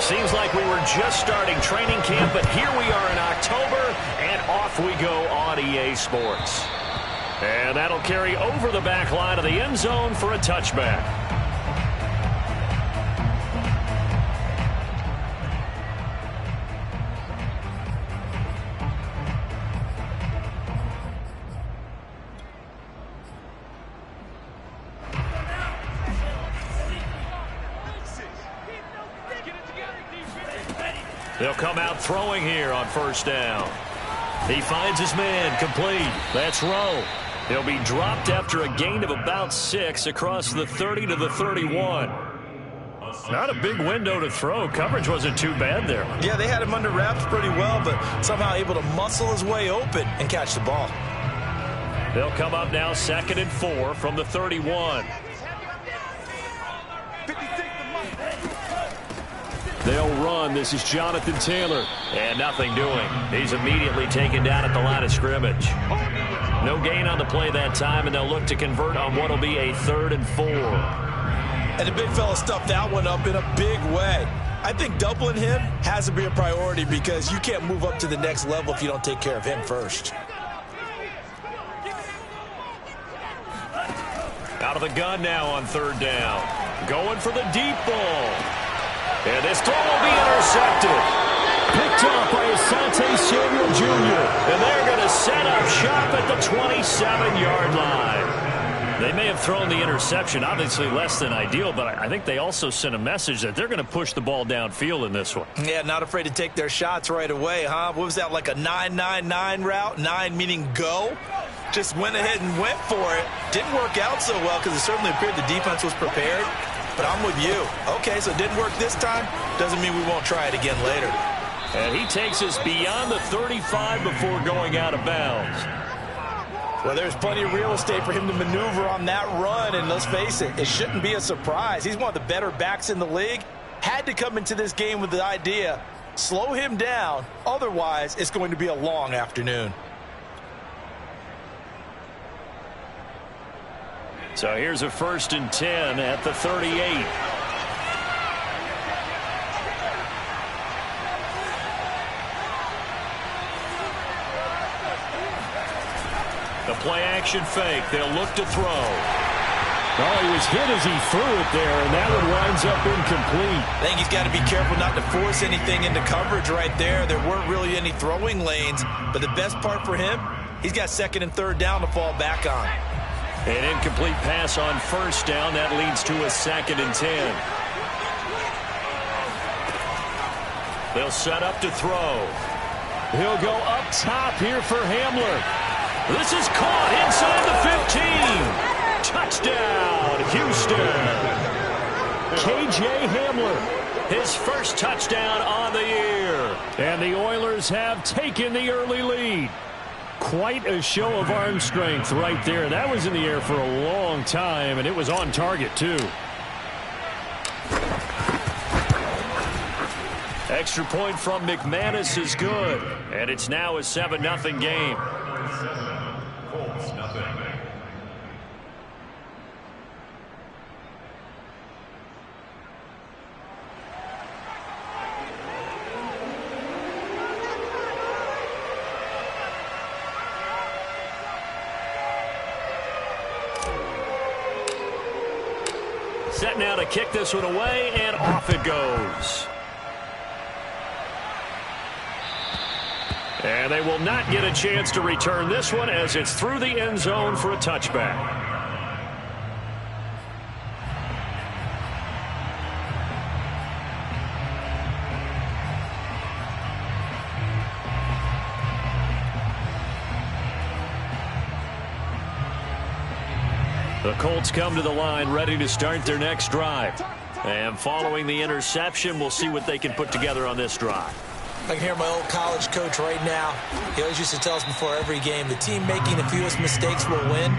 Seems like we were just starting training camp, but here we are in October, and off we go on EA Sports. And that'll carry over the back line of the end zone for a touchback. They'll come out throwing here on first down. He finds his man, complete. That's Rowe. He'll be dropped after a gain of about 6 across the 30 to the 31. Not a big window to throw. Coverage wasn't too bad there. Yeah, they had him under wraps pretty well, but somehow able to muscle his way open and catch the ball. They'll come up now 2nd and 4 from the 31. They'll run. This is Jonathan Taylor. And nothing doing. He's immediately taken down at the line of scrimmage. No gain on the play that time, and they'll look to convert on what will be a 3rd and 4. And the big fella stuffed that one up in a big way. I think doubling him has to be a priority because you can't move up to the next level if you don't take care of him first. Out of the gun now on 3rd down. Going for the deep ball. And this throw will be intercepted. Picked up by Asante Samuel Jr. And they're going to set up shop at the 27-yard line. They may have thrown the interception, obviously less than ideal, but I think they also sent a message that they're going to push the ball downfield in this one. Yeah, not afraid to take their shots right away, huh? What was that, like a 9-9-9 route? 9 meaning go? Just went ahead and went for it. Didn't work out so well because it certainly appeared the defense was prepared. But I'm with you. Okay, so it didn't work this time. Doesn't mean we won't try it again later. And he takes us beyond the 35 before going out of bounds. Well, there's plenty of real estate for him to maneuver on that run. And let's face it, it shouldn't be a surprise. He's one of the better backs in the league. Had to come into this game with the idea, slow him down. Otherwise, it's going to be a long afternoon. So here's a 1st and 10 at the 38. The play action fake. They'll look to throw. Oh, he was hit as he threw it there, and that one winds up incomplete. I think he's got to be careful not to force anything into coverage right there. There weren't really any throwing lanes, but the best part for him, he's got 2nd and 3rd down to fall back on. An incomplete pass on 1st down. That leads to a 2nd and 10. They'll set up to throw. He'll go up top here for Hamler. This is caught inside the 15. Touchdown, Houston. KJ Hamler, his first touchdown on the year. And the Oilers have taken the early lead. Quite a show of arm strength right there. That was in the air for a long time, and it was on target, too. Extra point from McManus is good, and it's now a 7-0 game. Colts, nothing. Set now to kick this one away, and off it goes. And they will not get a chance to return this one as it's through the end zone for a touchback. The Colts come to the line ready to start their next drive. And following the interception, we'll see what they can put together on this drive. I can hear my old college coach right now. He always used to tell us before every game, the team making the fewest mistakes will win.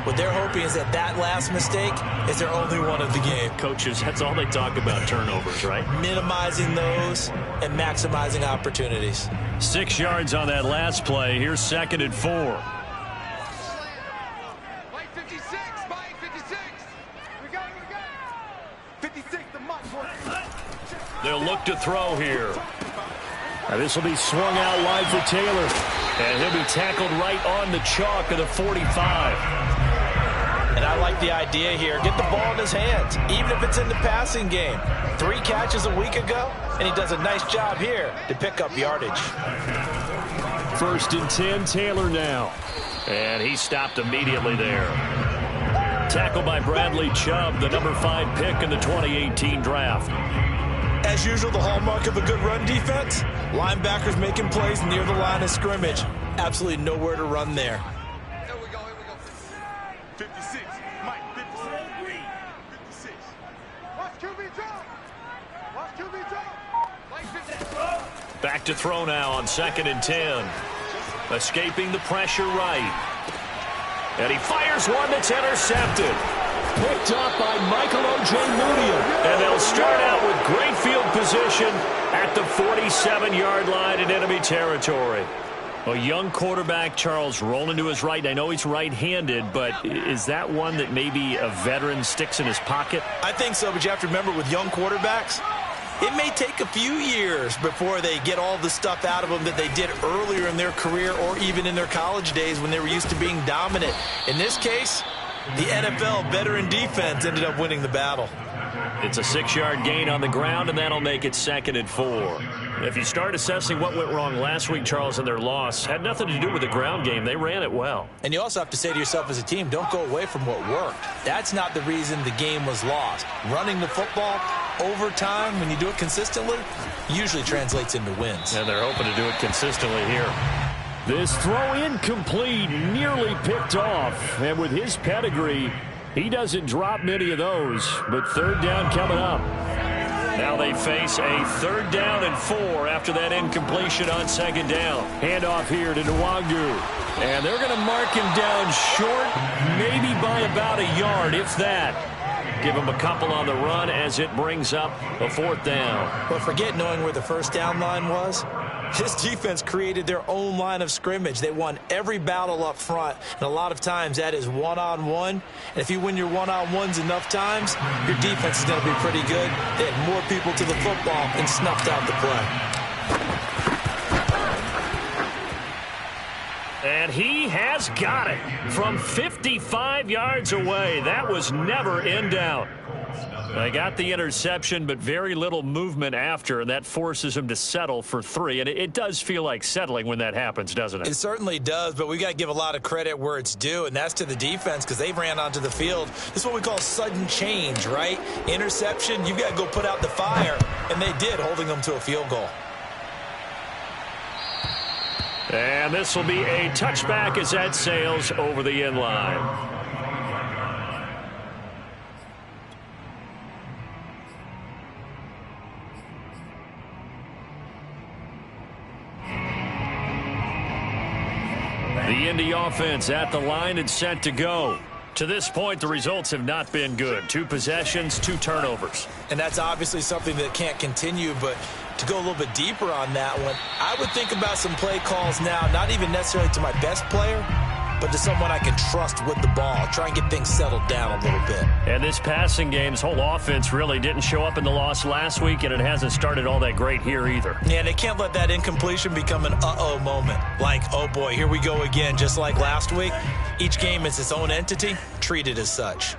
What they're hoping is that that last mistake is their only one of the game. Coaches, that's all they talk about, turnovers, right? Minimizing those and maximizing opportunities. 6 yards on that last play. Here's 2nd and 4. They'll look to throw here. Now this will be swung out wide for Taylor. And he'll be tackled right on the chalk of the 45. And I like the idea here. Get the ball in his hands, even if it's in the passing game. 3 catches a week ago, and he does a nice job here to pick up yardage. 1st and 10, Taylor now. And he stopped immediately there. Tackled by Bradley Chubb, the number 5 pick in the 2018 draft. As usual, the hallmark of a good run defense, linebackers making plays near the line of scrimmage. Absolutely nowhere to run there. Here we go. 56. Mike, 56. Watch QB drop. Mike, 56. Back to throw now on 2nd and 10. Escaping the pressure right. And he fires one that's intercepted. Picked up by Michael Ojemudia. And they'll start out with great field position at the 47-yard line in enemy territory. A young quarterback, Charles, rolling to his right. I know he's right-handed, but is that one that maybe a veteran sticks in his pocket? I think so, but you have to remember with young quarterbacks, it may take a few years before they get all the stuff out of them that they did earlier in their career or even in their college days when they were used to being dominant. In this case, the NFL veteran defense ended up winning the battle. It's a 6-yard gain on the ground, and that'll make it 2nd and 4. If you start assessing what went wrong last week, Charles, in their loss, had nothing to do with the ground game. They ran it well. And you also have to say to yourself as a team, don't go away from what worked. That's not the reason the game was lost. Running the football over time, when you do it consistently, usually translates into wins. And they're hoping to do it consistently here. This throw incomplete, nearly picked off. And with his pedigree, he doesn't drop many of those. But 3rd down coming up. Now they face a 3rd down and 4 after that incompletion on 2nd down. Handoff here to Nwangu. And they're going to mark him down short, maybe by about a yard, if that. Give him a couple on the run as it brings up a 4th down. But forget knowing where the 1st down line was. This defense created their own line of scrimmage. They won every battle up front, and a lot of times that is one-on-one. And if you win your one-on-ones enough times, your defense is going to be pretty good. They had more people to the football and snuffed out the play. And he has got it from 55 yards away. That was never in doubt. They got the interception, but very little movement after, and that forces him to settle for 3. And it does feel like settling when that happens, doesn't it? It certainly does, but we got to give a lot of credit where it's due, and that's to the defense because they ran onto the field. This is what we call sudden change, right? Interception, you've got to go put out the fire, and they did, holding them to a field goal. And this will be a touchback as that sails over the end line. The Indy offense at the line and set to go. To this point, the results have not been good. 2 possessions, 2 turnovers. And that's obviously something that can't continue, but to go a little bit deeper on that one, I would think about some play calls now, not even necessarily to my best player, but to someone I can trust with the ball. Try and get things settled down a little bit. And this passing game's whole offense really didn't show up in the loss last week, and it hasn't started all that great here either. Yeah, and they can't let that incompletion become an uh-oh moment. Like, oh boy, here we go again, just like last week. Each game is its own entity, treat it as such.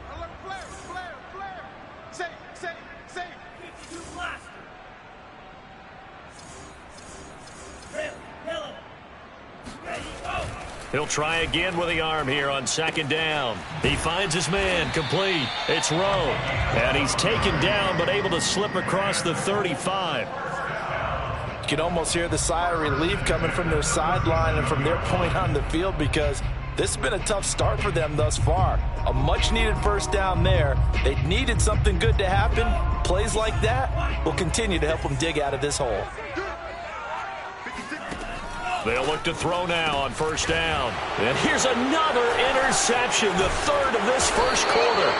He'll try again with the arm here on 2nd down. He finds his man, complete. It's Rowe. And he's taken down but able to slip across the 35. You can almost hear the sigh of relief coming from their sideline and from their point on the field because this has been a tough start for them thus far. A much-needed 1st down there. They needed something good to happen. Plays like that will continue to help them dig out of this hole. They'll look to throw now on 1st down. And here's another interception, the 3rd of this 1st quarter.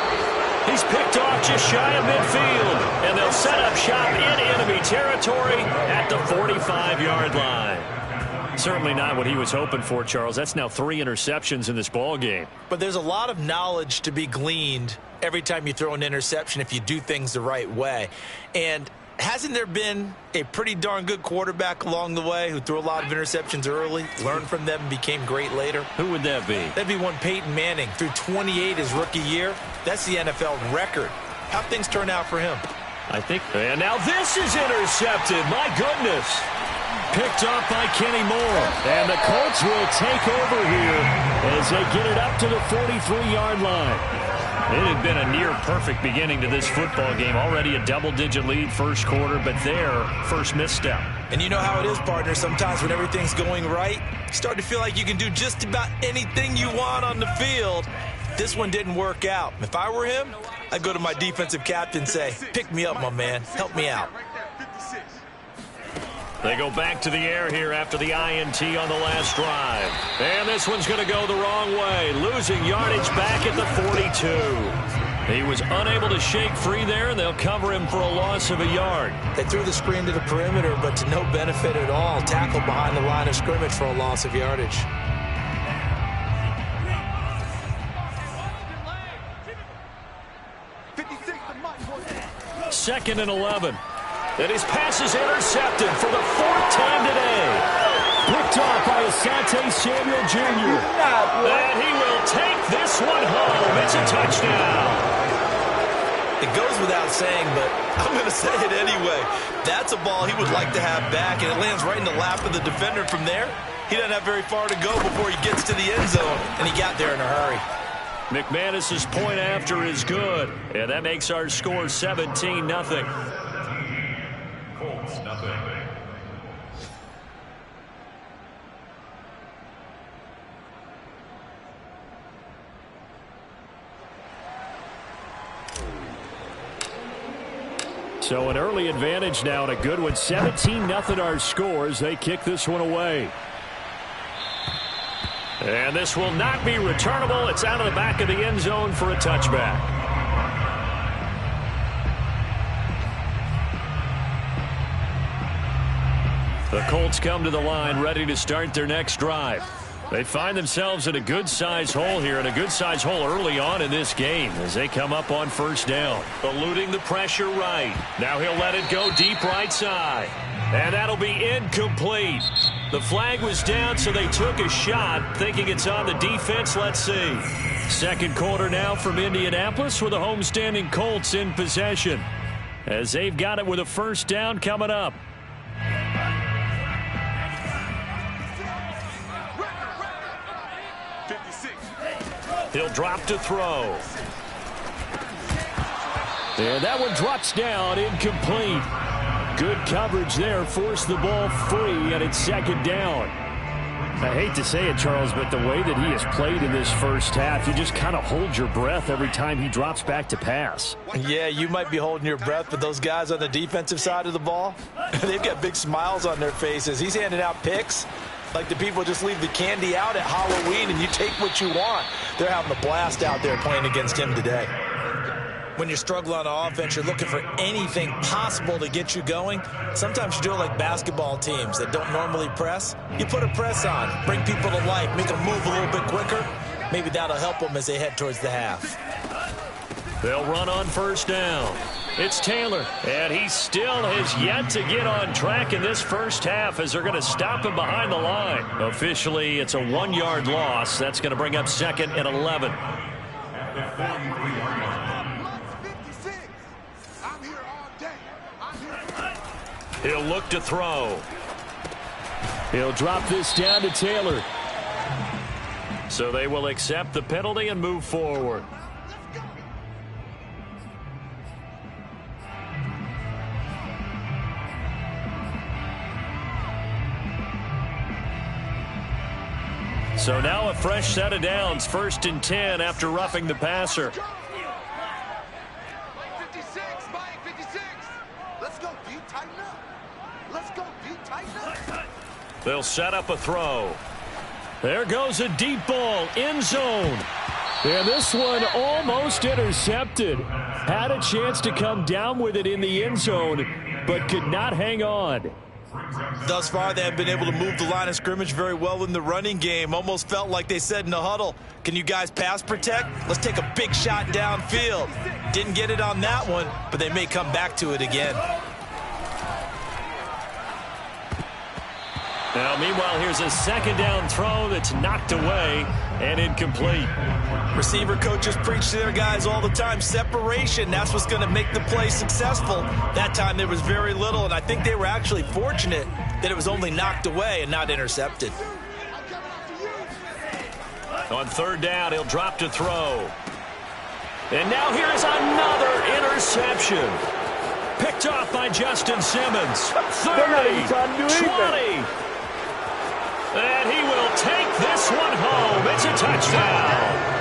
He's picked off just shy of midfield. And they'll set up shop in enemy territory at the 45-yard line. Certainly not what he was hoping for, Charles. That's now 3 interceptions in this ball game. But there's a lot of knowledge to be gleaned every time you throw an interception if you do things the right way. And hasn't there been a pretty darn good quarterback along the way who threw a lot of interceptions early, learned from them, and became great later? Who would that be? That'd be one Peyton Manning. Threw 28 his rookie year. That's the NFL record. How'd things turn out for him? I think. And now this is intercepted. My goodness. Picked off by Kenny Moore. And the Colts will take over here as they get it up to the 43-yard line. It had been a near-perfect beginning to this football game. Already a double-digit lead first quarter, but their first misstep. And you know how it is, partner. Sometimes when everything's going right, you start to feel like you can do just about anything you want on the field. This one didn't work out. If I were him, I'd go to my defensive captain and say, pick me up, my man. Help me out. They go back to the air here after the INT on the last drive. And this one's going to go the wrong way. Losing yardage back at the 42. He was unable to shake free there, and they'll cover him for a loss of a yard. They threw the screen to the perimeter, but to no benefit at all. Tackled behind the line of scrimmage for a loss of yardage. Second and 11. And his pass is intercepted for the 4th time today. Picked off by Asante Samuel Jr. And he will take this one home. It's a touchdown. It goes without saying, but I'm going to say it anyway. That's a ball he would like to have back, and it lands right in the lap of the defender from there. He doesn't have very far to go before he gets to the end zone, and he got there in a hurry. McManus's point after is good, and that makes our score 17-0. Colts, nothing. So an early advantage now and a good one. 17-0 our score as they kick this one away. And this will not be returnable. It's out of the back of the end zone for a touchback. The Colts come to the line ready to start their next drive. They find themselves in a good-sized hole here, and a good-sized hole early on in this game as they come up on first down. Eluding the pressure right. Now he'll let it go deep right side. And that'll be incomplete. The flag was down, so they took a shot, thinking it's on the defense. Let's see. Second quarter now from Indianapolis with the homestanding Colts in possession, as they've got it with a first down coming up. He'll drop to throw. And that one drops down, incomplete. Good coverage there, forced the ball free, and it's second down. I hate to say it, Charles, but the way that he has played in this first half, you just kind of hold your breath every time he drops back to pass. Yeah, you might be holding your breath, but those guys on the defensive side of the ball, they've got big smiles on their faces. He's handing out picks like the people just leave the candy out at Halloween and you take what you want. They're having a blast out there playing against him today. When you're struggling on offense, you're looking for anything possible to get you going. Sometimes you do it like basketball teams that don't normally press. You put a press on, bring people to life, make them move a little bit quicker. Maybe that'll help them as they head towards the half. They'll run on first down. It's Taylor, and he still has yet to get on track in this first half as they're going to stop him behind the line. Officially, it's a 1-yard loss. That's going to bring up second and 11. He'll look to throw. He'll drop this down to Taylor. So they will accept the penalty and move forward. So now a fresh set of downs, 1st and 10 after roughing the passer. 56, Mike, 56. Let's go deep, tighten up. Let's go deep, tighten up. They'll set up a throw. There goes a deep ball, end zone. And this one almost intercepted. Had a chance to come down with it in the end zone, but could not hang on. Thus far, they have been able to move the line of scrimmage very well in the running game. Almost felt like they said in the huddle, can you guys pass protect? Let's take a big shot downfield. Didn't get it on that one, but they may come back to it again. Now, meanwhile, here's a second down throw that's knocked away and incomplete. Receiver coaches preach to their guys all the time. Separation, that's what's going to make the play successful. That time there was very little, and I think they were actually fortunate that it was only knocked away and not intercepted. On third down, he'll drop to throw. And now here is another interception. Picked off by Justin Simmons. 30, 20. And he will take this one home. It's a touchdown.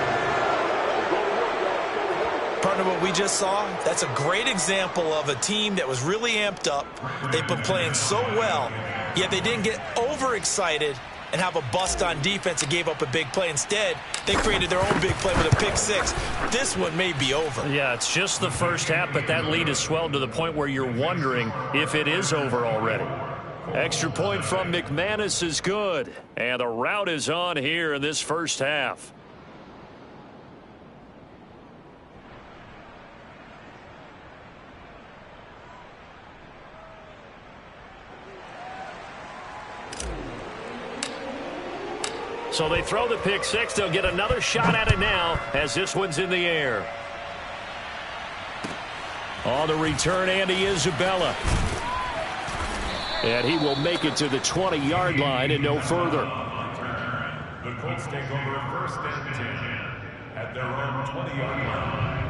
Partner, what we just saw, that's a great example of a team that was really amped up. They've been playing so well, yet they didn't get overexcited and have a bust on defense and gave up a big play. Instead, they created their own big play with a pick six. This one may be over. Yeah, it's just the first half, but that lead has swelled to the point where you're wondering if it is over already. Extra point from McManus is good, and the route is on here in this first half. So they throw the pick six. They'll get another shot at it now as this one's in the air. On the return, Andy Isabella. And he will make it to the 20-yard line and no further. The Colts take over first and 10 at their own 20-yard line.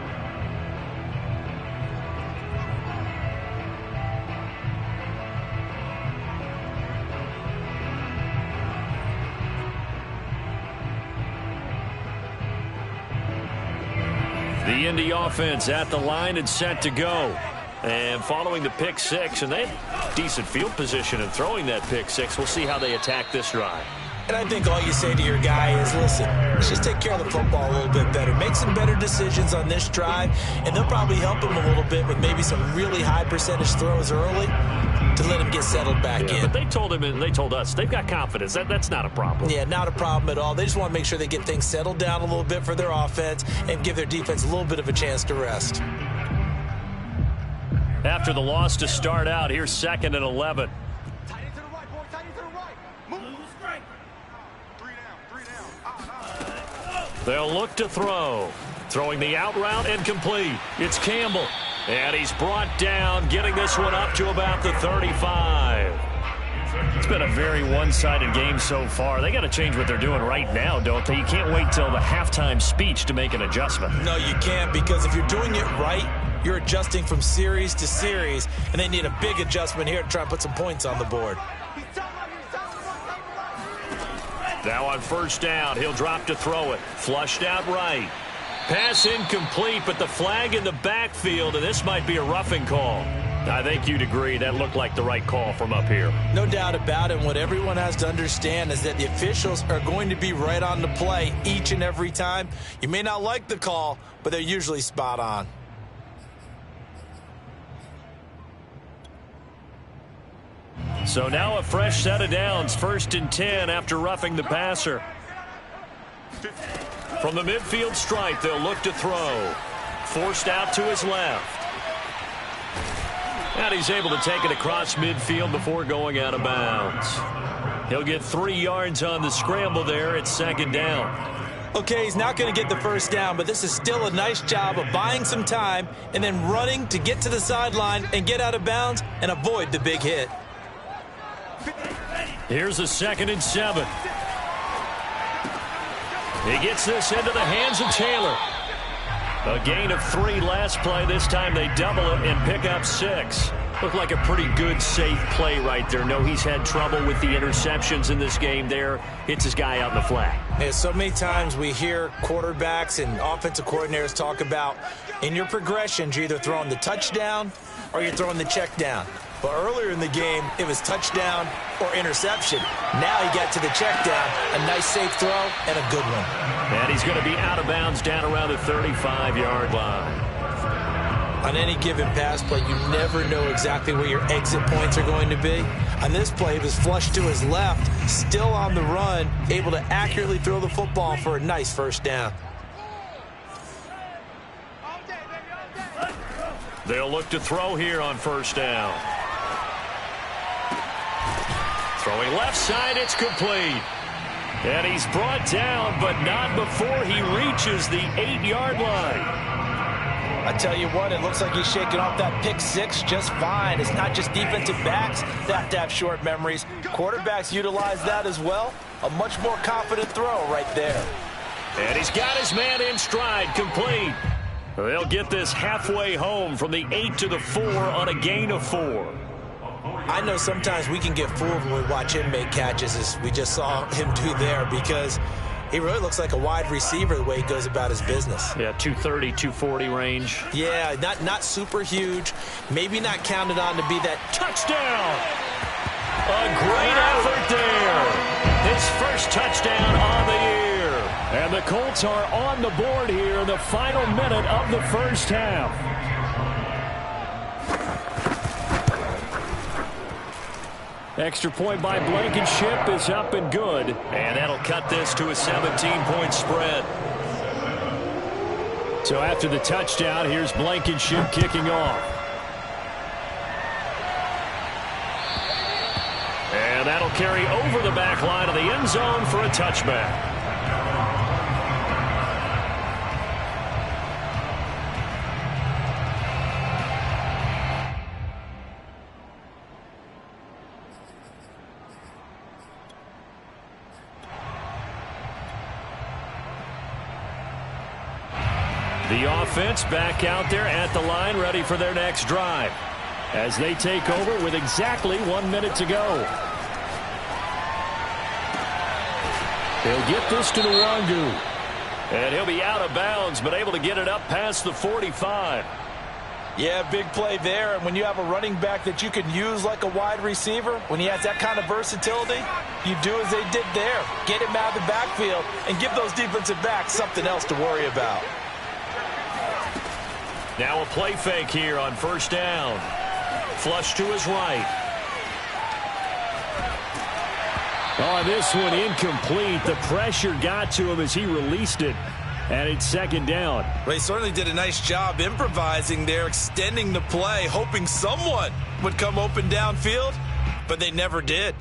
The Indy offense at the line and set to go. And following the pick six, and they have decent field position in throwing that pick six. We'll see how they attack this drive. And I think all you say to your guy is, listen, let's just take care of the football a little bit better. Make some better decisions on this drive, and they'll probably help him a little bit with maybe some really high percentage throws early to let him get settled back in. But they told him and they told us they've got confidence. That's not a problem. Yeah, not a problem at all. They just want to make sure they get things settled down a little bit for their offense and give their defense a little bit of a chance to rest. After the loss to start out, here's 2nd and 11. Tight end to the right, boy. Tight end to the right. Move straight. 3 down. They'll look to throw. Throwing the out route and complete. It's Campbell. And he's brought down, getting this one up to about the 35. It's been a very one-sided game so far. They got to change what they're doing right now, don't they? You can't wait till the halftime speech to make an adjustment. No, you can't, because if you're doing it right, you're adjusting from series to series, and they need a big adjustment here to try and put some points on the board. Now on first down, he'll drop to throw it. Flushed out right. Pass incomplete, but the flag in the backfield, and this might be a roughing call. I think you'd agree that looked like the right call from up here. No doubt about it. What everyone has to understand is that the officials are going to be right on the play each and every time. You may not like the call, but they're usually spot on. So now a fresh set of downs, 1st and 10 after roughing the passer. From the midfield stripe, they'll look to throw. Forced out to his left. And he's able to take it across midfield before going out of bounds. He'll get 3 yards on the scramble there at 2nd down. Okay, he's not going to get the first down, but this is still a nice job of buying some time and then running to get to the sideline and get out of bounds and avoid the big hit. Here's a 2nd and 7. He gets this into the hands of Taylor. A gain of 3 last play. This time they double it and pick up 6. Looked like a pretty good, safe play right there. No, he's had trouble with the interceptions in this game there. Hits his guy out in the flat. Yeah, so many times we hear quarterbacks and offensive coordinators talk about in your progressions, you're either throwing the touchdown or you're throwing the check down. But earlier in the game, it was touchdown or interception. Now he got to the check down, a nice safe throw, and a good one. And he's going to be out of bounds down around the 35-yard line. On any given pass play, you never know exactly where your exit points are going to be. On this play, it was flushed to his left, still on the run, able to accurately throw the football for a nice first down. They'll look to throw here on first down. Throwing left side, it's complete. And he's brought down, but not before he reaches the 8-yard line. I tell you what, it looks like he's shaking off that pick six just fine. It's not just defensive backs that have to have short memories. Quarterbacks utilize that as well. A much more confident throw right there. And he's got his man in stride, complete. They'll get this halfway home from the 8 to the 4 on a gain of 4. I know sometimes we can get fooled when we watch him make catches, as we just saw him do there, because he really looks like a wide receiver the way he goes about his business. Yeah, 230, 240 range. Yeah, not super huge. Maybe not counted on to be that touchdown. A great effort there. His first touchdown on the year. And the Colts are on the board here in the final minute of the first half. Extra point by Blankenship is up and good. And that'll cut this to a 17-point spread. So after the touchdown, here's Blankenship kicking off. And that'll carry over the back line of the end zone for a touchback. The offense back out there at the line, ready for their next drive, as they take over with exactly 1 minute to go. They'll get this to the Wangu. And he'll be out of bounds, but able to get it up past the 45. Yeah, big play there. And when you have a running back that you can use like a wide receiver, when he has that kind of versatility, you do as they did there. Get him out of the backfield and give those defensive backs something else to worry about. Now a play fake here on first down. Flush to his right. Oh, this one incomplete. The pressure got to him as he released it. And it's second down. Well, he certainly did a nice job improvising there, extending the play, hoping someone would come open downfield, but they never did.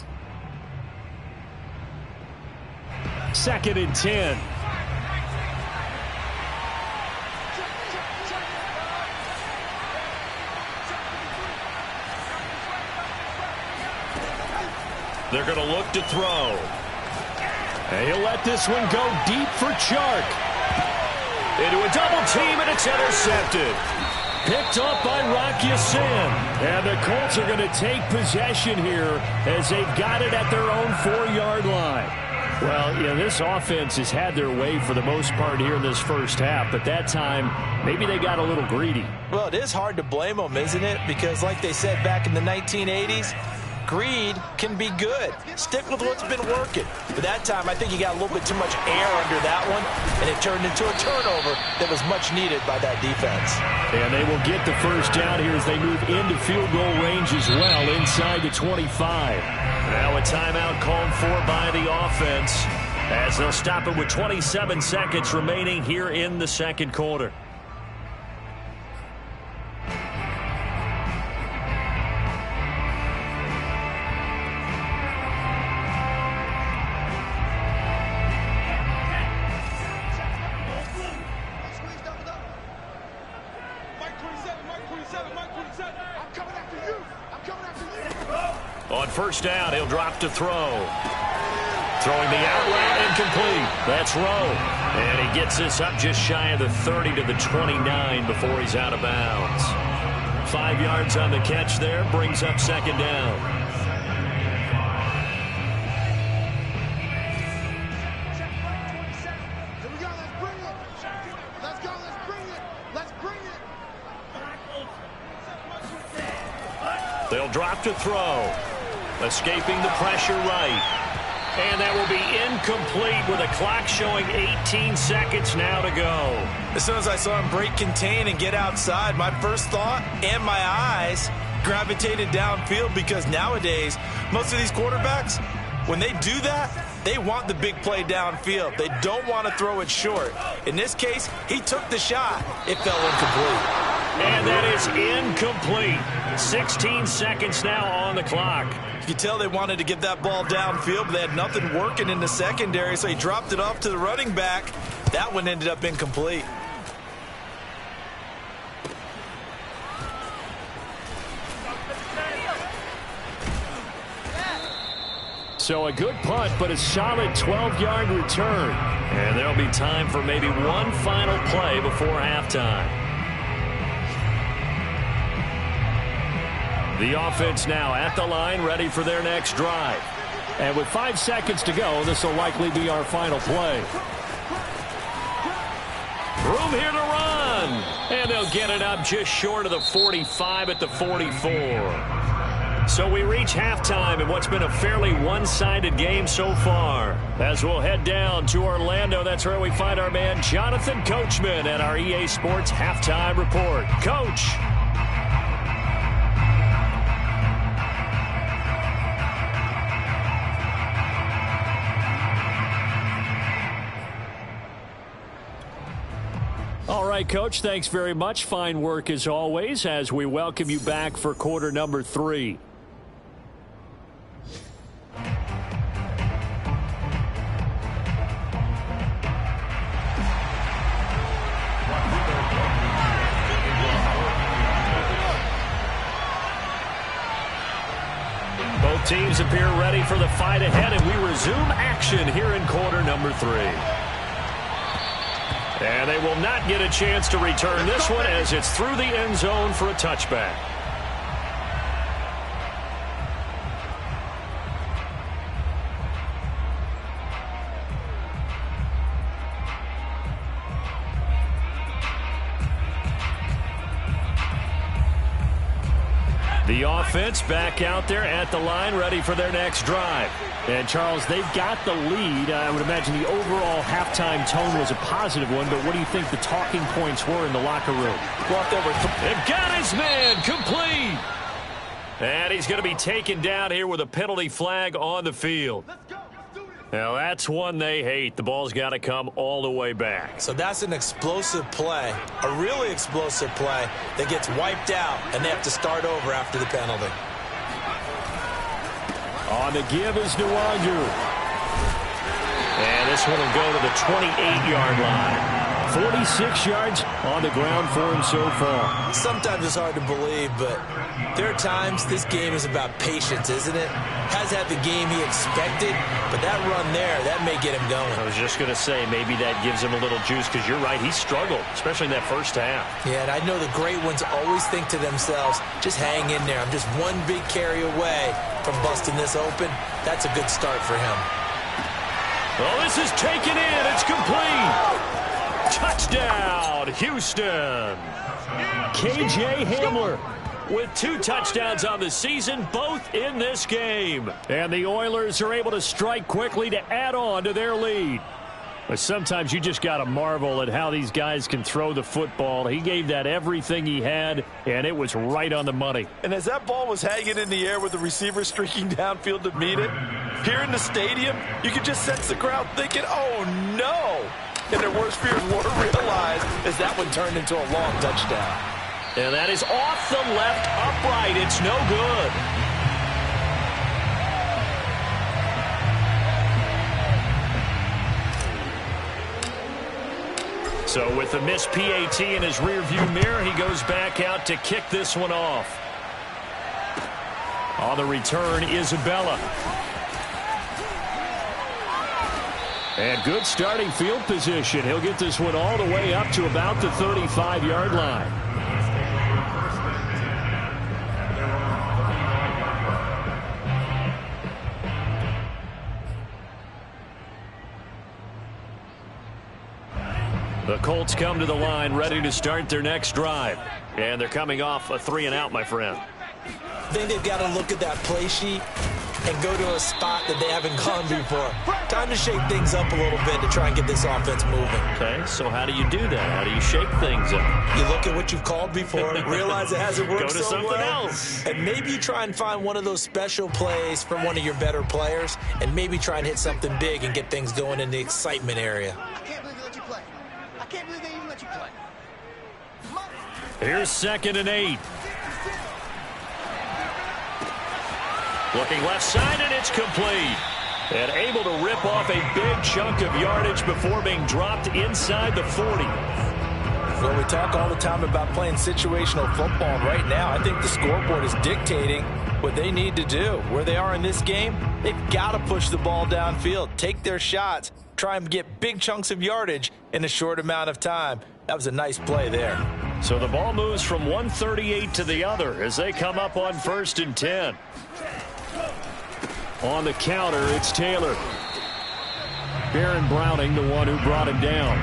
2nd and 10. They're going to look to throw. And he'll let this one go deep for Chark. Into a double team, and it's intercepted. Picked up by Rocky Sin. And the Colts are going to take possession here as they've got it at their own 4-yard line. Well, yeah, this offense has had their way for the most part here in this first half, but that time, maybe they got a little greedy. Well, it is hard to blame them, isn't it? Because like they said back in the 1980s, greed can be good. Stick with what's been working. But that time, I think you got a little bit too much air under that one, and it turned into a turnover that was much needed by that defense. And they will get the first down here as they move into field goal range as well, inside the 25. Now a timeout called for by the offense, as they'll stop it with 27 seconds remaining here in the second quarter. On first down, he'll drop to throw. Throwing the out route incomplete. That's Rowe. And he gets this up just shy of the 30 to the 29 before he's out of bounds. 5 yards on the catch there, brings up second down. Here we go, let's bring it. Let's go, let's bring it. Let's bring it. They'll drop to throw. Escaping the pressure right. And that will be incomplete with a clock showing 18 seconds now to go. As soon as I saw him break contain and get outside, my first thought and my eyes gravitated downfield, because nowadays, most of these quarterbacks, when they do that, they want the big play downfield. They don't want to throw it short. In this case, he took the shot. It fell incomplete. And that is incomplete. 16 seconds now on the clock. You can tell they wanted to get that ball downfield, but they had nothing working in the secondary, so he dropped it off to the running back. That one ended up incomplete. So a good punt, but a solid 12-yard return. And there'll be time for maybe one final play before halftime. The offense now at the line, ready for their next drive. And with 5 seconds to go, this will likely be our final play. Room here to run. And they'll get it up just short of the 45 at the 44. So we reach halftime in what's been a fairly one-sided game so far. As we'll head down to Orlando, that's where we find our man Jonathan Coachman at our EA Sports Halftime Report. Coach. All right, Coach, thanks very much. Fine work as always as we welcome you back for quarter number 3. Both teams appear ready for the fight ahead, and we resume action here in quarter number 3. And they will not get a chance to return this one as it's through the end zone for a touchback. The offense back out there at the line, ready for their next drive. And, Charles, they've got the lead. I would imagine the overall halftime tone was a positive one, but what do you think the talking points were in the locker room? They've got his man complete. And he's going to be taken down here with a penalty flag on the field. Now, that's one they hate. The ball's got to come all the way back. So that's an explosive play, a really explosive play that gets wiped out, and they have to start over after the penalty. On the give is Nwangu. And this one will go to the 28-yard line. 46 yards on the ground for him so far. Sometimes it's hard to believe, but there are times this game is about patience, isn't it? Has had the game he expected, but that run there, that may get him going. I was just going to say, maybe that gives him a little juice, because you're right, he struggled, especially in that first half. Yeah, and I know the great ones always think to themselves, just hang in there. I'm just one big carry away from busting this open. That's a good start for him. Well, this is taken in. It's complete. Touchdown, Houston. K.J. Hamler with 2 touchdowns on the season, both in this game. And the Oilers are able to strike quickly to add on to their lead. But sometimes you just got to marvel at how these guys can throw the football. He gave that everything he had, and it was right on the money. And as that ball was hanging in the air with the receiver streaking downfield to meet it, here in the stadium, you could just sense the crowd thinking, oh, no. And their worst fears were realized as that one turned into a long touchdown. And that is off the left upright. It's no good. So with the missed PAT in his rearview mirror, he goes back out to kick this one off. On the return, Isabella. And good starting field position. He'll get this one all the way up to about the 35-yard line. The Colts come to the line ready to start their next drive. And they're coming off a 3-and-out, my friend. I think they've got to look at that play sheet and go to a spot that they haven't gone before. Time to shake things up a little bit to try and get this offense moving. Okay, so how do you do that? How do you shake things up? You look at what you've called before, realize it hasn't worked Go to so something well, else. and maybe you try and find one of those special plays from one of your better players, and maybe try and hit something big and get things going in the excitement area. I can't believe they let you play. I can't believe they even let you play. Here's 2nd and 8. Looking left side, and it's complete. And able to rip off a big chunk of yardage before being dropped inside the 40. Well, we talk all the time about playing situational football, and right now I think the scoreboard is dictating what they need to do. Where they are in this game, they've got to push the ball downfield, take their shots, try and get big chunks of yardage in a short amount of time. That was a nice play there. So the ball moves from 138 to the other as they come up on 1st and 10. On the counter, it's Taylor. Baron Browning, the one who brought him down.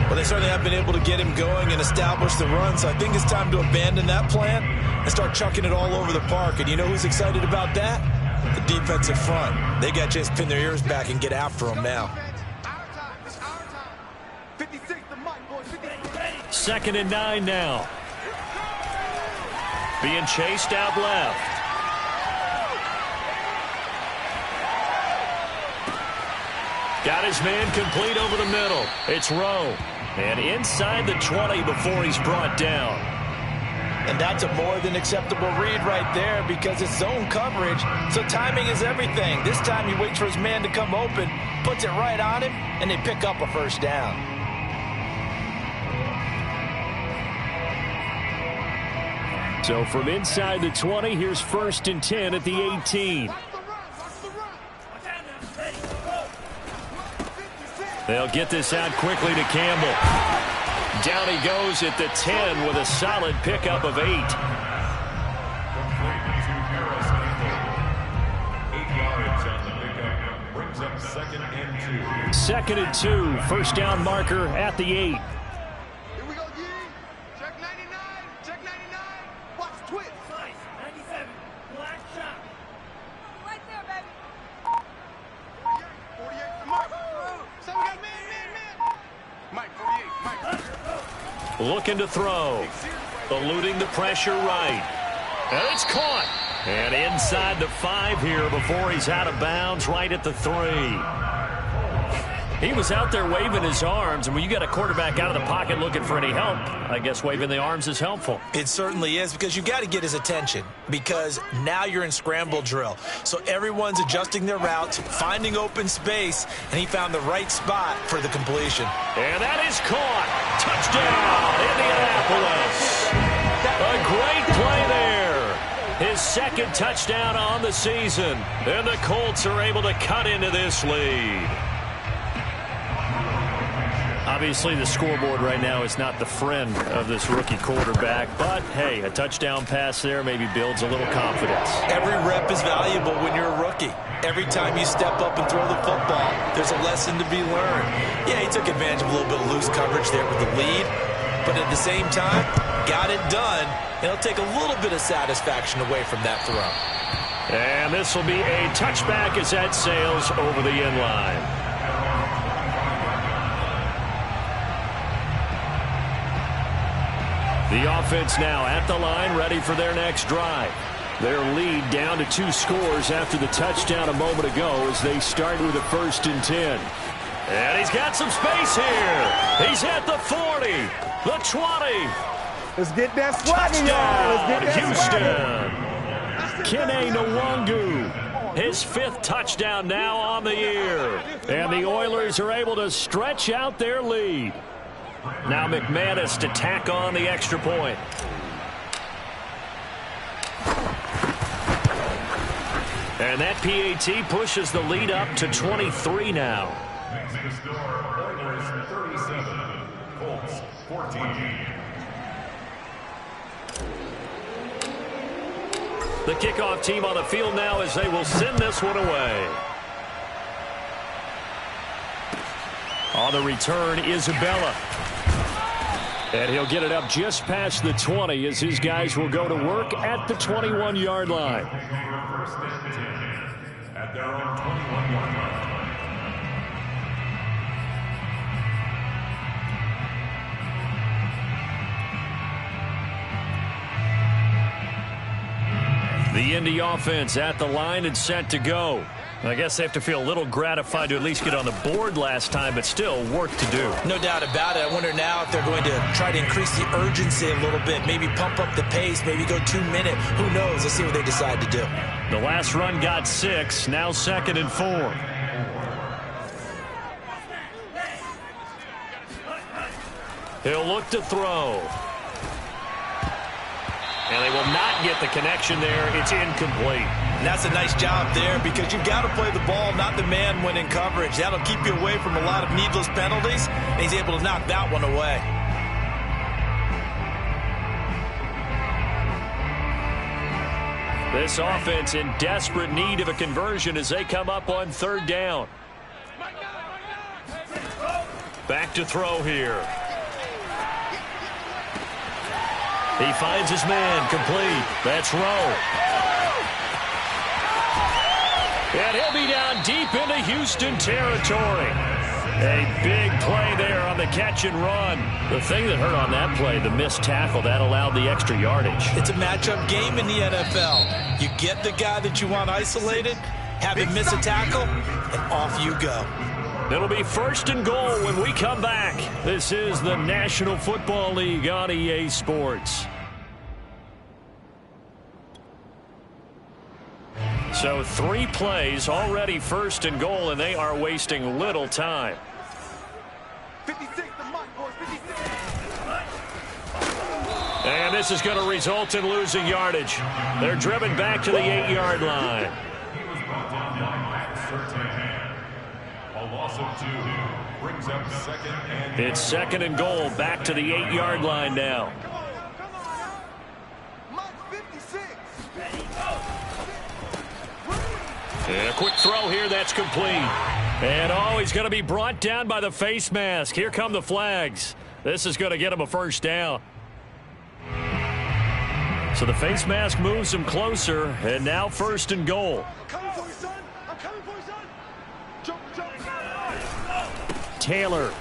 Well, they certainly have been able to get him going and establish the run, so I think it's time to abandon that plan and start chucking it all over the park. And you know who's excited about that? The defensive front. They got a chance to pin their ears back and get after him now. Our time. It's our time. 56 the mic, boys. 56. 2nd and 9 now. Being chased out left. Got his man complete over the middle. It's Rowe. And inside the 20 before he's brought down. And that's a more than acceptable read right there because it's zone coverage, so timing is everything. This time he waits for his man to come open, puts it right on him, and they pick up a 1st down. So from inside the 20, here's 1st and 10 at the 18. They'll get this out quickly to Campbell. Down he goes at the 10 with a solid pickup of 8. 8 yards on the pickup brings up 2nd and 2. 2nd and 2, 1st down marker at the 8. Here we go, Yee. Check 99. Check 99. Watch twist. 97. Black shot. Right there, baby. 48 to Mike. So we got man. Mike, 48. Mike. Looking to throw. Eluding the pressure right. And it's caught. And inside the 5 here before he's out of bounds right at the 3. He was out there waving his arms, and when you got a quarterback out of the pocket looking for any help, I guess waving the arms is helpful. It certainly is because you got to get his attention because now you're in scramble drill. So everyone's adjusting their routes, finding open space, and he found the right spot for the completion. And that is caught. Touchdown, Indianapolis. A great play there. His 2nd touchdown on the season. And the Colts are able to cut into this lead. Obviously, the scoreboard right now is not the friend of this rookie quarterback. But, hey, a touchdown pass there maybe builds a little confidence. Every rep is valuable when you're a rookie. Every time you step up and throw the football, there's a lesson to be learned. Yeah, he took advantage of a little bit of loose coverage there with the lead. But at the same time, got it done. And it'll take a little bit of satisfaction away from that throw. And this will be a touchback as that sails over the end line. The offense now at the line, ready for their next drive. Their lead down to 2 scores after the touchdown a moment ago as they start with a 1st and 10. And he's got some space here. He's at the 40, the 20. Let's get that swagger, y'all. Let's get that Touchdown, Houston. Kene Nwangu. His 5th touchdown now on the year. And the Oilers are able to stretch out their lead. Now McManus to tack on the extra point. And that PAT pushes the lead up to 23 now. Makes the score Oilers 37, Colts 14. The kickoff team on the field now as they will send this one away. On the return, Isabella. And he'll get it up just past the 20 as his guys will go to work at the 21-yard line. at their own 21-yard line. The Indy offense at the line and set to go. I guess they have to feel a little gratified to at least get on the board last time, but still work to do. No doubt about it. I wonder now if they're going to try to increase the urgency a little bit, maybe pump up the pace, maybe go 2 minute. Who knows? Let's see what they decide to do. The last run got 6, now 2nd and 4. He'll look to throw. And they will not get the connection there. It's incomplete. And that's a nice job there because you've got to play the ball, not the man when in coverage. That'll keep you away from a lot of needless penalties. And he's able to knock that one away. This offense in desperate need of a conversion as they come up on 3rd down. Back to throw here. He finds his man, complete. That's Rowe. And he'll be down deep into Houston territory. A big play there on the catch and run. The thing that hurt on that play, the missed tackle, that allowed the extra yardage. It's a matchup game in the NFL. You get the guy that you want isolated, have him miss a tackle, and off you go. It'll be 1st and goal when we come back. This is the National Football League on EA Sports. So 3 plays, already 1st and goal, and they are wasting little time. 56, the mark, boys, 56. And this is going to result in losing yardage. They're driven back to the 8-yard line. He was brought down by Matt Surtain. A loss of 2 brings up 2nd and... It's 2nd and goal, back to the 8-yard line now. Mark 56. And a quick throw here, that's complete. And oh, he's going to be brought down by the face mask. Here come the flags. This is going to get him a 1st down. So the face mask moves him closer, and now 1st and goal. I'm coming for you, son. I'm coming for you, son. Jump, jump. Taylor.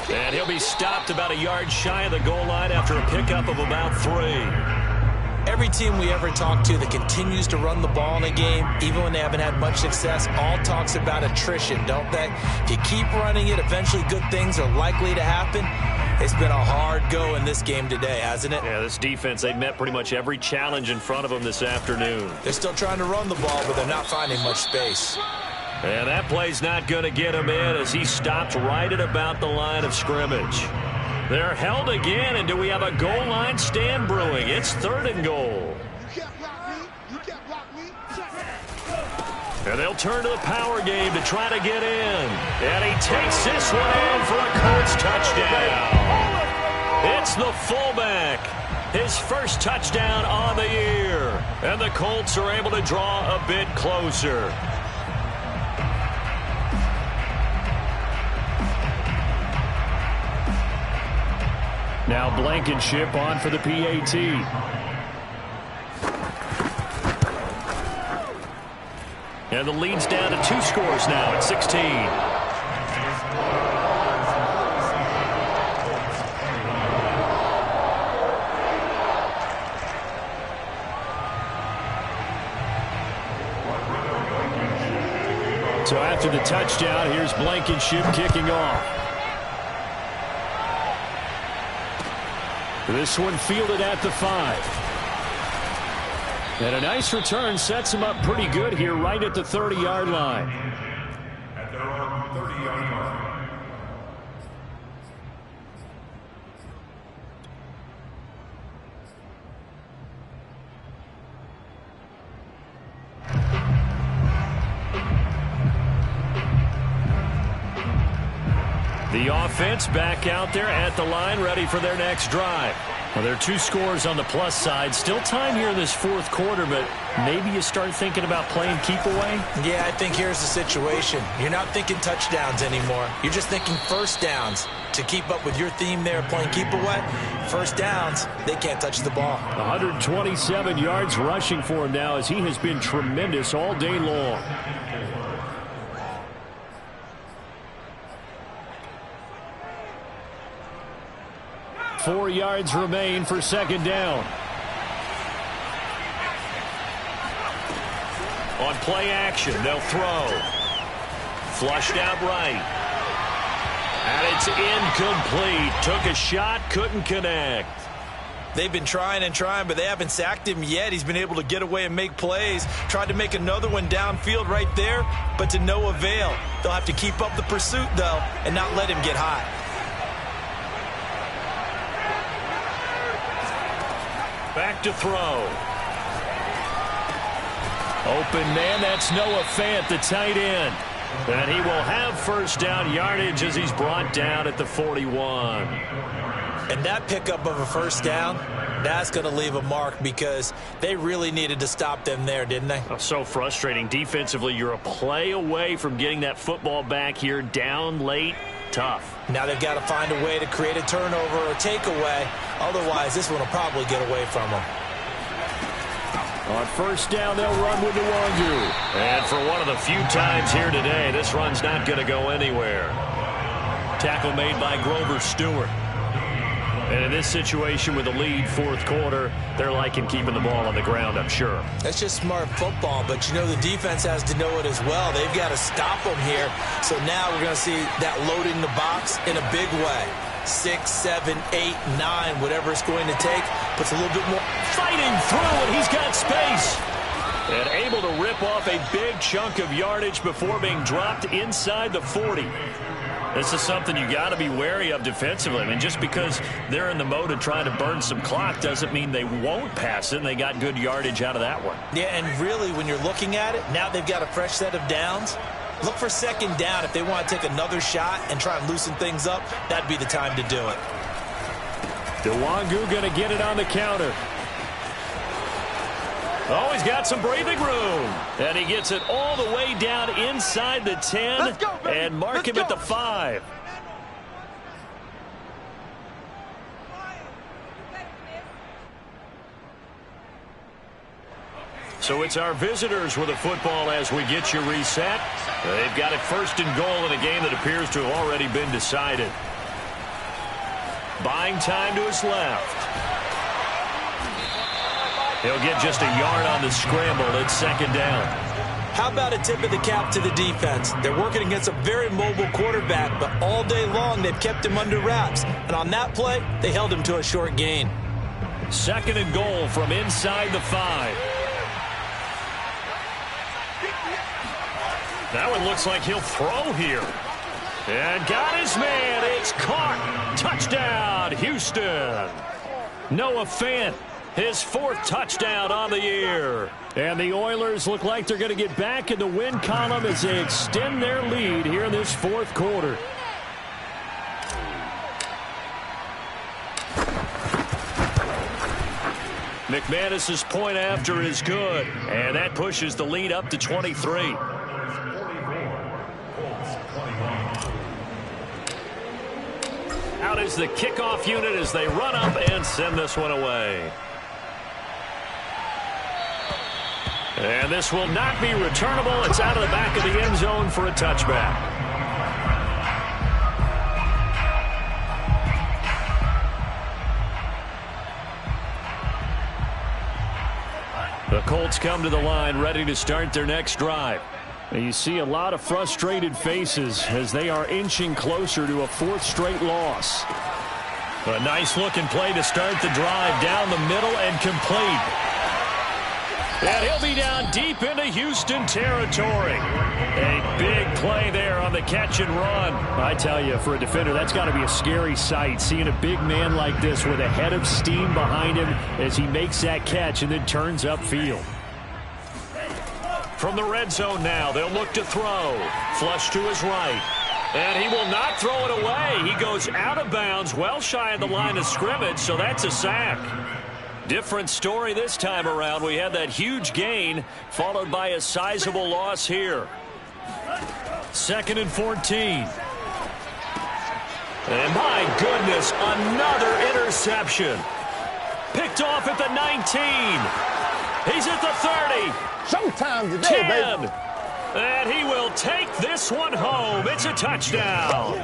And he'll be stopped about a yard shy of the goal line after a pickup of about 3. Every team we ever talk to that continues to run the ball in a game, even when they haven't had much success, all talks about attrition, don't they? If you keep running it, eventually good things are likely to happen. It's been a hard go in this game today, hasn't it? Yeah, this defense, they met pretty much every challenge in front of them this afternoon. They're still trying to run the ball, but they're not finding much space. And that play's not going to get him in as he stopped right at about the line of scrimmage. They're held again, and do we have a goal line stand brewing? It's 3rd and goal. You can't block me. You can't block me. And they'll turn to the power game to try to get in. And he takes this one in for a Colts touchdown. It's the fullback. His 1st touchdown on the year. And the Colts are able to draw a bit closer. Now Blankenship on for the PAT. And the lead's down to 2 scores now at 16. So after the touchdown, here's Blankenship kicking off. This one fielded at the 5. And a nice return sets him up pretty good here right at the 30-yard line. At their own 30-yard line. The offense back out there at the line, ready for their next drive. Well, there are 2 scores on the plus side. Still time here in this fourth quarter, but maybe you start thinking about playing keep away? Yeah, I think here's the situation. You're not thinking touchdowns anymore. You're just thinking first downs. To keep up with your theme there, playing keep away, first downs, they can't touch the ball. 127 yards rushing for him now as he has been tremendous all day long. Four yards remain for second down. On play action, they'll throw. Flushed out right. And it's incomplete. Took a shot, couldn't connect. They've been trying and trying, but they haven't sacked him yet. He's been able to get away and make plays. Tried to make another one downfield right there, but to no avail. They'll have to keep up the pursuit, though, and not let him get hot. Back to throw. Open man, that's Noah Fant, the tight end. And he will have first down yardage as he's brought down at the 41. And that pickup of a first down, that's going to leave a mark because they really needed to stop them there, didn't they? Oh, so frustrating. Defensively, you're a play away from getting that football back here down late. Tough. Now they've got to find a way to create a turnover or takeaway. Otherwise, this one will probably get away from them. On first down, they'll run with Nwangu. And for one of the few times here today, this run's not going to go anywhere. Tackle made by Grover Stewart. And in this situation with the lead, fourth quarter, they're liking keeping the ball on the ground, I'm sure. That's just smart football, but you know the defense has to know it as well. They've got to stop them here. So now we're going to see that loading the box in a big way. 6, 7, 8, 9, whatever it's going to take, puts a little bit more. Fighting through, and he's got space. And able to rip off a big chunk of yardage before being dropped inside the 40. This is something you got to be wary of defensively. I mean, just because they're in the mode of trying to burn some clock doesn't mean they won't pass it, and they got good yardage out of that one. Yeah, and really, when you're looking at it, now they've got a fresh set of downs. Look for second down. If they want to take another shot and try and loosen things up, that'd be the time to do it. Nwangu going to get it on the counter. Oh, he's got some breathing room. And he gets it all the way down inside the 10 and mark him at the 5. So it's our visitors with the football as we get you reset. They've got it first and goal in a game that appears to have already been decided. Buying time to his left. He'll get just a yard on the scramble. It's second down. How about a tip of the cap to the defense? They're working against a very mobile quarterback, but all day long they've kept him under wraps. And on that play, they held him to a short gain. Second and goal from inside the 5. That one looks like he'll throw here. And got his man. It's caught. Touchdown, Houston. Noah Fant, his 4th touchdown on the year. And the Oilers look like they're going to get back in the win column as they extend their lead here in this fourth quarter. McManus's point after is good. And that pushes the lead up to 23. Out is the kickoff unit as they run up and send this one away. And this will not be returnable. It's out of the back of the end zone for a touchback. The Colts come to the line ready to start their next drive. And you see a lot of frustrated faces as they are inching closer to a 4th straight loss. A nice looking play to start the drive down the middle and complete. And he'll be down deep into Houston territory. A big play there on the catch and run. I tell you, for a defender, that's got to be a scary sight, seeing a big man like this with a head of steam behind him as he makes that catch and then turns upfield. From the red zone now, they'll look to throw. Flush to his right. And he will not throw it away. He goes out of bounds, well shy of the line of scrimmage, so that's a sack. Different story this time around. We had that huge gain, followed by a sizable loss here. 2nd and 14. And my goodness, another interception. Picked off at the 19. He's at the 30. Showtime today, 10. baby. And he will take this one home. It's a touchdown.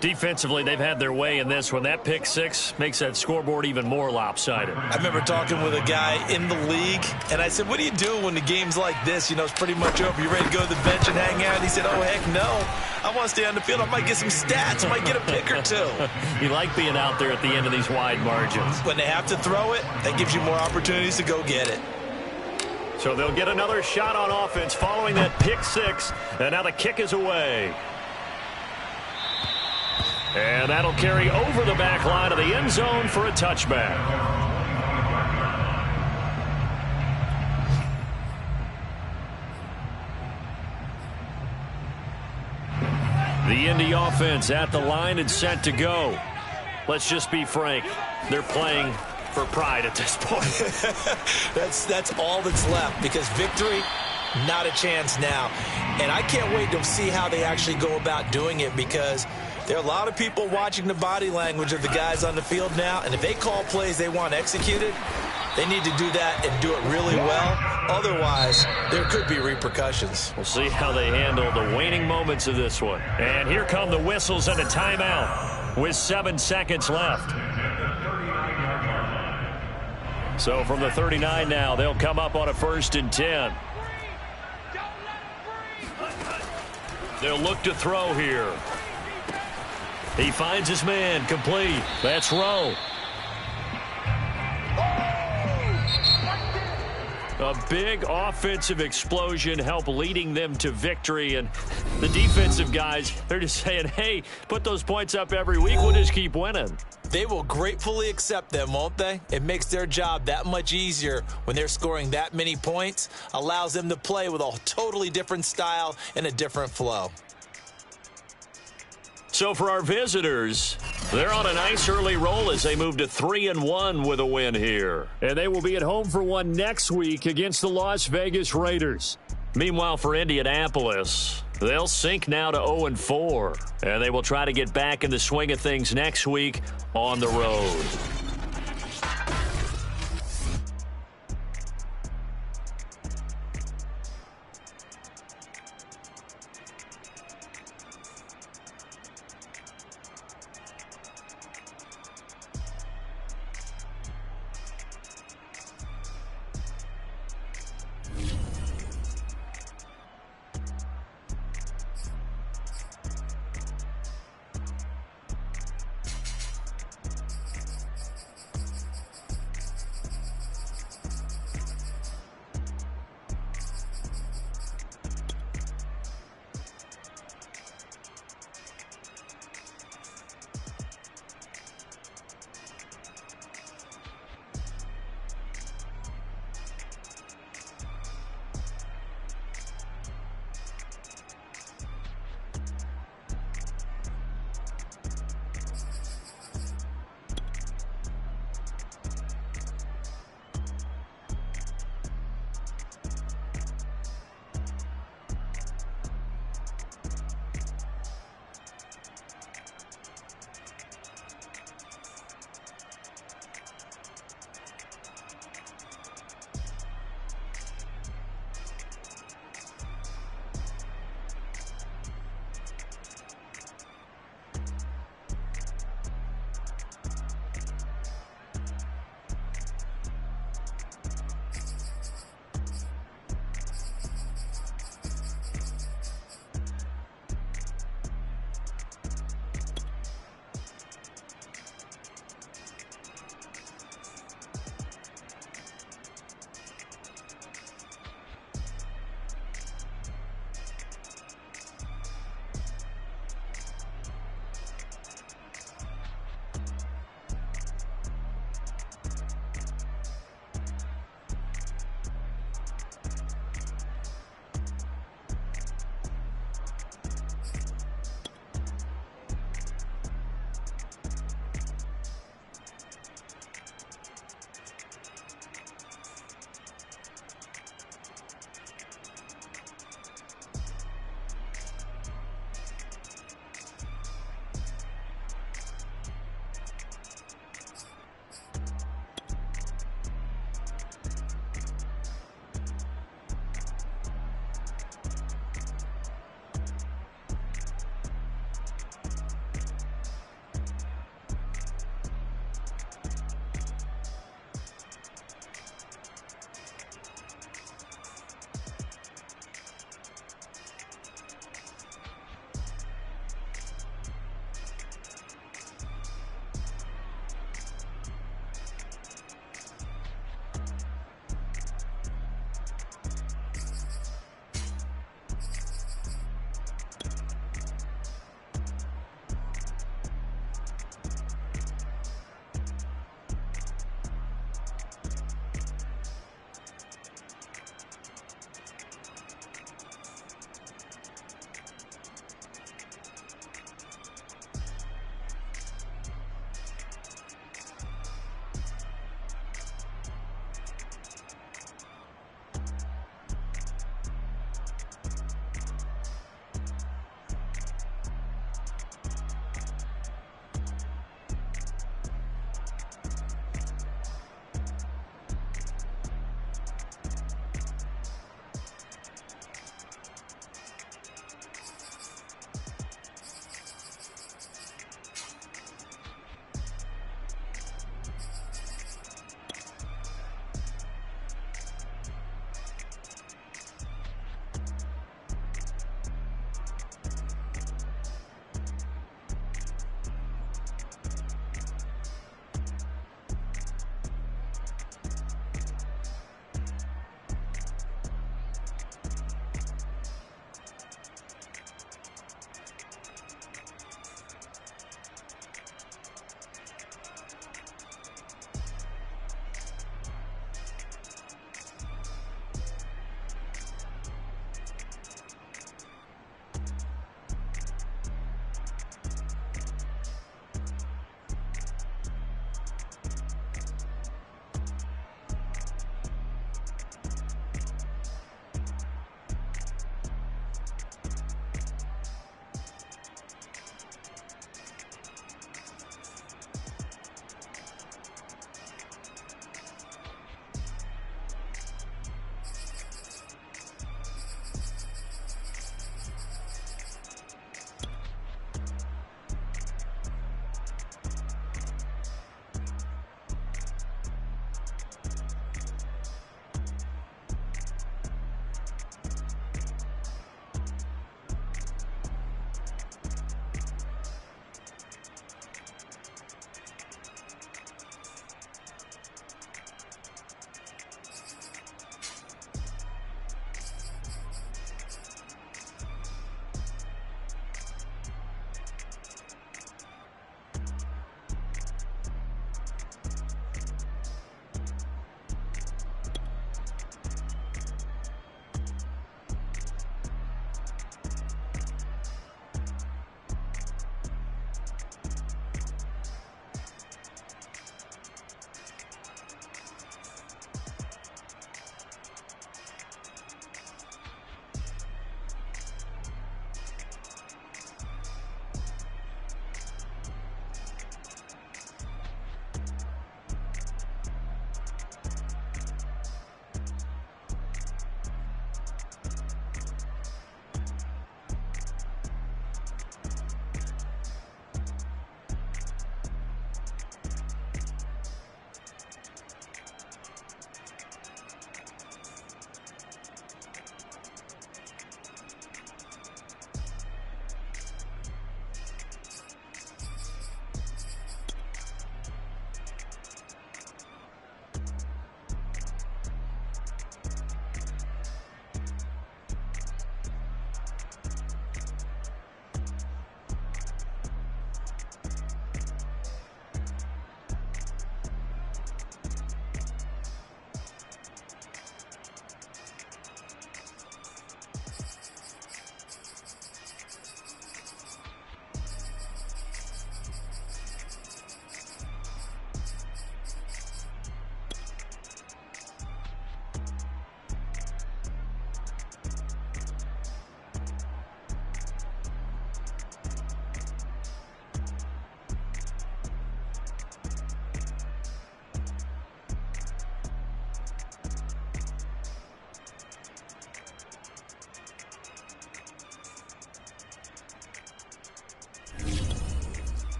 Defensively, they've had their way in this one. That pick six makes that scoreboard even more lopsided. I remember talking with a guy in the league, and I said, what do you do when the game's like this? You know, it's pretty much over. You ready to go to the bench and hang out? And he said, oh, heck no. I want to stay on the field. I might get some stats. I might get a pick or two. You like being out there at the end of these wide margins. When they have to throw it, that gives you more opportunities to go get it. So they'll get another shot on offense following that pick six, and now the kick is away. And that'll carry over the back line of the end zone for a touchback. The Indy offense at the line and set to go. Let's just be frank. They're playing for pride at this point. That's all that's left, because victory, not a chance now. And I can't wait to see how they actually go about doing it, because there are a lot of people watching the body language of the guys on the field now, and if they call plays they want executed, they need to do that and do it really well. Otherwise, there could be repercussions. We'll see how they handle the waning moments of this one. And here come the whistles and a timeout with 7 seconds left. So from the 39 now, they'll come up on a 1st and 10. They'll look to throw here. He finds his man, complete. That's Rowe. A big offensive explosion helped leading them to victory. And the defensive guys, they're just saying, hey, put those points up every week. We'll just keep winning. They will gratefully accept them, won't they? It makes their job that much easier when they're scoring that many points. Allows them to play with a totally different style and a different flow. So for our visitors, they're on a nice early roll as they move to 3-1 with a win here. And they will be at home for one next week against the Las Vegas Raiders. Meanwhile, for Indianapolis, they'll sink now to 0-4. And they will try to get back in the swing of things next week on the road.